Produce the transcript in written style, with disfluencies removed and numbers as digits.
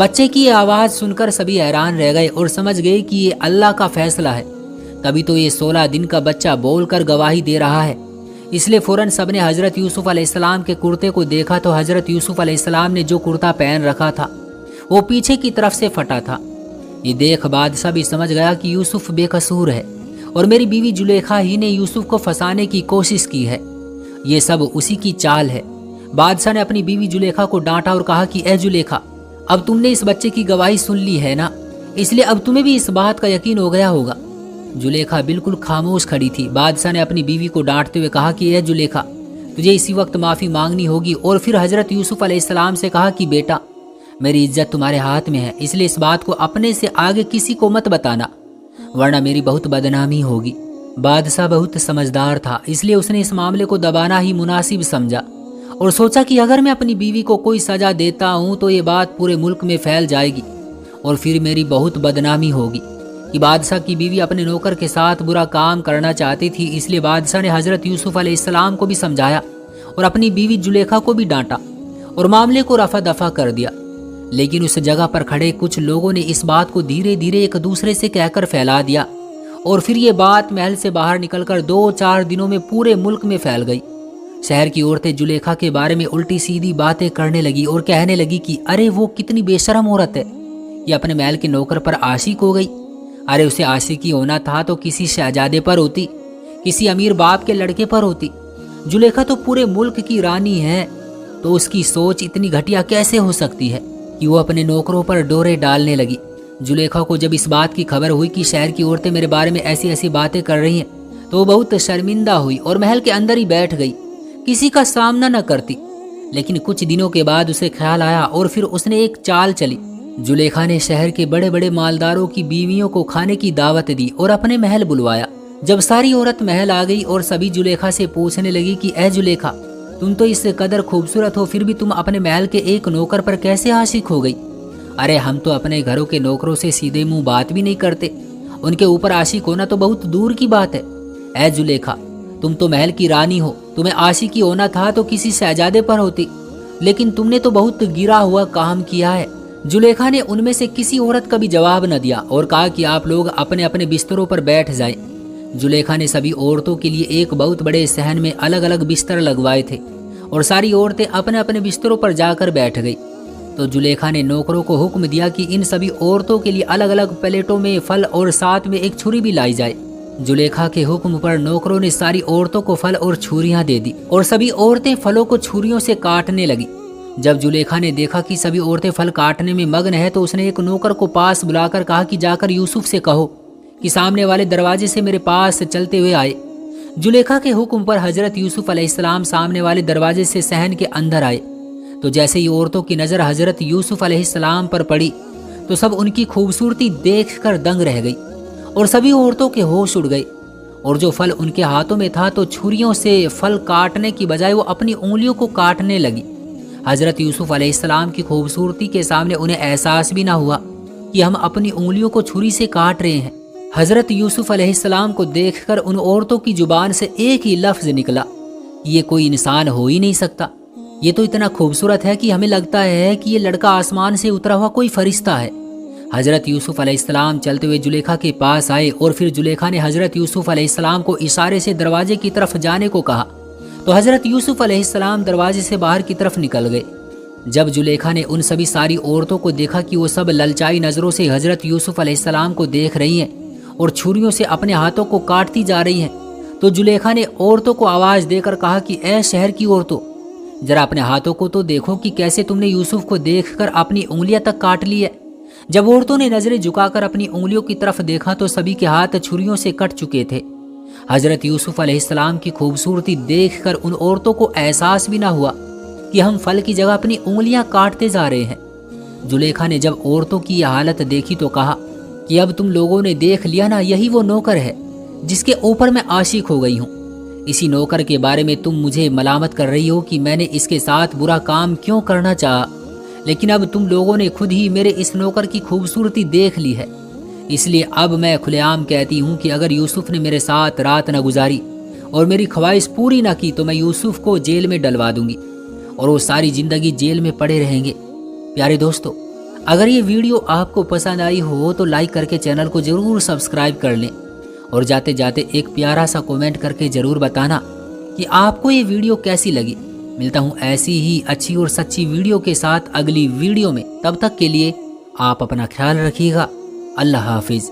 بچے کی یہ آواز سن کر سبھی حیران رہ گئے اور سمجھ گئے کہ یہ اللہ کا فیصلہ ہے۔ تبھی تو یہ 16 دن کا بچہ بول کر گواہی دے رہا ہے۔ اس لیے فوراً سب نے حضرت یوسف علیہ السلام کے کرتے کو دیکھا تو حضرت یوسف علیہ السلام نے جو کرتا پہن رکھا تھا وہ پیچھے کی طرف سے پھٹا تھا۔ یہ دیکھ بادشاہ بھی سمجھ گیا کہ یوسف بے قصور ہے اور میری بیوی زلیخا ہی نے یوسف کو پھنسانے کی کوشش کی ہے، یہ سب اسی کی چال ہے۔ بادشاہ نے اپنی بیوی زلیخا کو ڈانٹا اور کہا کہ اے زلیخا، اب تم نے اس بچے کی گواہی سن لی ہے نا، اس لیے اب تمہیں بھی اس بات کا یقین ہو گیا ہوگا۔ زلیخا بالکل خاموش کھڑی تھی۔ بادشاہ نے اپنی بیوی کو ڈانٹتے ہوئے کہا کہ اے زلیخا، تجھے اسی وقت معافی مانگنی ہوگی، اور پھر حضرت یوسف علیہ السلام سے کہا کہ بیٹا، میری عزت تمہارے ہاتھ میں ہے، اس لیے اس بات کو اپنے سے آگے کسی کو مت بتانا، ورنہ میری بہت بدنامی ہوگی۔ بادشاہ بہت سمجھدار تھا، اس لیے اس نے اس معاملے کو دبانا ہی مناسب سمجھا اور سوچا کہ اگر میں اپنی بیوی کو کوئی سزا دیتا ہوں تو یہ بات پورے ملک میں پھیل جائے گی اور پھر میری بہت بدنامی ہوگی۔ کہ بادشاہ کی بیوی اپنے نوکر کے ساتھ برا کام کرنا چاہتی تھی، اس لیے بادشاہ نے حضرت یوسف علیہ السلام کو بھی سمجھایا اور اپنی بیوی زلیخا کو بھی ڈانٹا اور معاملے کو رفع دفع کر دیا۔ لیکن اس جگہ پر کھڑے کچھ لوگوں نے اس بات کو دھیرے دھیرے ایک دوسرے سے کہہ کر پھیلا دیا اور پھر یہ بات محل سے باہر نکل کر 2-4 دنوں میں پورے ملک میں پھیل گئی۔ شہر کی عورتیں زلیخا کے بارے میں الٹی سیدھی باتیں کرنے لگی اور کہنے لگی کہ ارے وہ کتنی بے شرم عورت ہے، یہ اپنے محل کے نوکر پر عاشق ہو گئی۔ ارے اسے عاشقی ہونا تھا تو کسی شہزادے پر ہوتی، کسی امیر باپ کے لڑکے پر ہوتی۔ زلیخا تو پورے ملک کی رانی ہے، تو اس کی سوچ اتنی گھٹیا کیسے ہو سکتی ہے کہ وہ اپنے نوکروں پر ڈورے ڈالنے لگی۔ زلیخا کو جب اس بات کی خبر ہوئی کہ شہر کی عورتیں میرے بارے میں ایسی ایسی باتیں کر رہی ہیں تو وہ بہت شرمندہ ہوئی اور محل کے اندر ہی بیٹھ گئی، کسی کا سامنا نہ کرتی۔ لیکن کچھ دنوں کے بعد اسے خیال آیا اور پھر اس نے ایک چال چلی۔ زلیخا نے شہر کے بڑے بڑے مالداروں کی بیویوں کو کھانے کی دعوت دی اور اپنے محل بلوایا۔ جب ساری عورت محل آ گئی اور سبھی زلیخا سے پوچھنے لگی کہ اے زلیخا، تم تو اس سے قدر خوبصورت ہو، پھر بھی تم اپنے محل کے ایک نوکر پر کیسے عاشق ہو گئی؟ ارے ہم تو اپنے گھروں کے نوکروں سے سیدھے منہ بات بھی نہیں کرتے، ان کے اوپر عاشق ہونا تو بہت دور کی بات ہے۔ اے زلیخا، تم تو محل کی رانی ہو، تمہیں عاشقی ہونا تھا تو کسی شہزادے پر ہوتی، لیکن تم نے تو بہت گرا ہوا کام کیا ہے۔ زلیخا نے ان میں سے کسی عورت کا بھی جواب نہ دیا اور کہا کہ آپ لوگ اپنے اپنے بستروں پر بیٹھ جائیں۔ زلیخا نے سبھی عورتوں کے لیے ایک بہت بڑے صحن میں الگ الگ بستر لگوائے تھے اور ساری عورتیں اپنے اپنے بستروں پر جا کر بیٹھ گئی۔ تو زلیخا نے نوکروں کو حکم دیا کہ ان سبھی عورتوں کے لیے الگ الگ پلیٹوں میں پھل اور ساتھ میں ایک چھری بھی لائی جائے۔ زلیخا کے حکم پر نوکروں نے ساری عورتوں کو پھل اور چھریاں دے دی اور سبھی عورتیں پھلوں کو چھریوں سے کاٹنے لگی۔ جب زلیخا نے دیکھا کہ سبھی عورتیں پھل کاٹنے میں مگن ہیں تو اس نے ایک نوکر کو پاس بلا کر کہا کہ جا کر یوسف سے کہو کہ سامنے والے دروازے سے میرے پاس چلتے ہوئے آئے۔ زلیخا کے حکم پر حضرت یوسف علیہ السلام سامنے والے دروازے سے صحن کے اندر آئے۔ تو جیسے ہی عورتوں کی نظر حضرت یوسف علیہ السلام پر پڑی تو سب ان کی خوبصورتی دیکھ کر دنگ رہ گئی اور سبھی عورتوں کے ہوش اڑ گئے، اور جو پھل ان کے ہاتھوں میں تھا تو چھریوں سے پھل کاٹنے کی بجائے وہ اپنی انگلیوں کو کاٹنے لگی۔ حضرت یوسف علیہ السلام کی خوبصورتی کے سامنے انہیں احساس بھی نہ ہوا کہ ہم اپنی انگلیوں کو چھری سے کاٹ رہے ہیں۔ حضرت یوسف علیہ السلام کو دیکھ کر ان عورتوں کی زبان سے ایک ہی لفظ نکلا، یہ کوئی انسان ہو ہی نہیں سکتا، یہ تو اتنا خوبصورت ہے کہ ہمیں لگتا ہے کہ یہ لڑکا آسمان سے اترا ہوا کوئی فرشتہ ہے۔ حضرت یوسف علیہ السلام چلتے ہوئے زلیخا کے پاس آئے اور پھر زلیخا نے حضرت یوسف علیہ السلام کو اشارے سے دروازے کی طرف جانے کو کہا تو حضرت یوسف علیہ السلام دروازے سے باہر کی طرف نکل گئے۔ جب زلیخا نے ان سبھی ساری عورتوں کو دیکھا کہ وہ سب للچائی نظروں سے حضرت یوسف علیہ السلام کو دیکھ رہی ہیں اور چھریوں سے اپنے ہاتھوں کو کاٹتی جا رہی ہیں، تو زلیخا نے عورتوں کو آواز دے کر کہا کہ اے شہر کی عورتوں، ذرا اپنے ہاتھوں کو تو دیکھو کہ کیسے تم نے یوسف کو دیکھ کر اپنی انگلیاں تک کاٹ لی ہے۔ جب عورتوں نے نظریں جھکا کر اپنی انگلیوں کی طرف دیکھا تو سبھی کے ہاتھ چھریوں سے کٹ چکے تھے۔ حضرت یوسف علیہ السلام کی خوبصورتی دیکھ کر ان عورتوں کو احساس بھی نہ ہوا کہ ہم پھل کی جگہ اپنی انگلیاں کاٹتے جا رہے ہیں۔ زلیخا نے جب عورتوں کی یہ حالت دیکھی تو کہا کہ اب تم لوگوں نے دیکھ لیا نا، یہی وہ نوکر ہے جس کے اوپر میں عاشق ہو گئی ہوں۔ اسی نوکر کے بارے میں تم مجھے ملامت کر رہی ہو کہ میں نے اس کے ساتھ برا کام کیوں کرنا چاہا، لیکن اب تم لوگوں نے خود ہی میرے اس نوکر کی خوبصورتی دیکھ لی ہے، اس لیے اب میں کھلے عام کہتی ہوں کہ اگر یوسف نے میرے ساتھ رات نہ گزاری اور میری خواہش پوری نہ کی تو میں یوسف کو جیل میں ڈلوا دوں گی اور وہ ساری زندگی جیل میں پڑے رہیں گے۔ پیارے دوستو، اگر یہ ویڈیو آپ کو پسند آئی ہو تو لائک کر کے چینل کو ضرور سبسکرائب کر لیں، اور جاتے جاتے ایک پیارا سا کومنٹ کر کے ضرور بتانا کہ آپ کو یہ ویڈیو کیسی لگی۔ ملتا ہوں ایسی ہی اچھی اور سچی ویڈیو کے ساتھ اگلی ویڈیو میں، تب تک کے لیے آپ اپنا خیال رکھیے گا۔ اللہ حافظ۔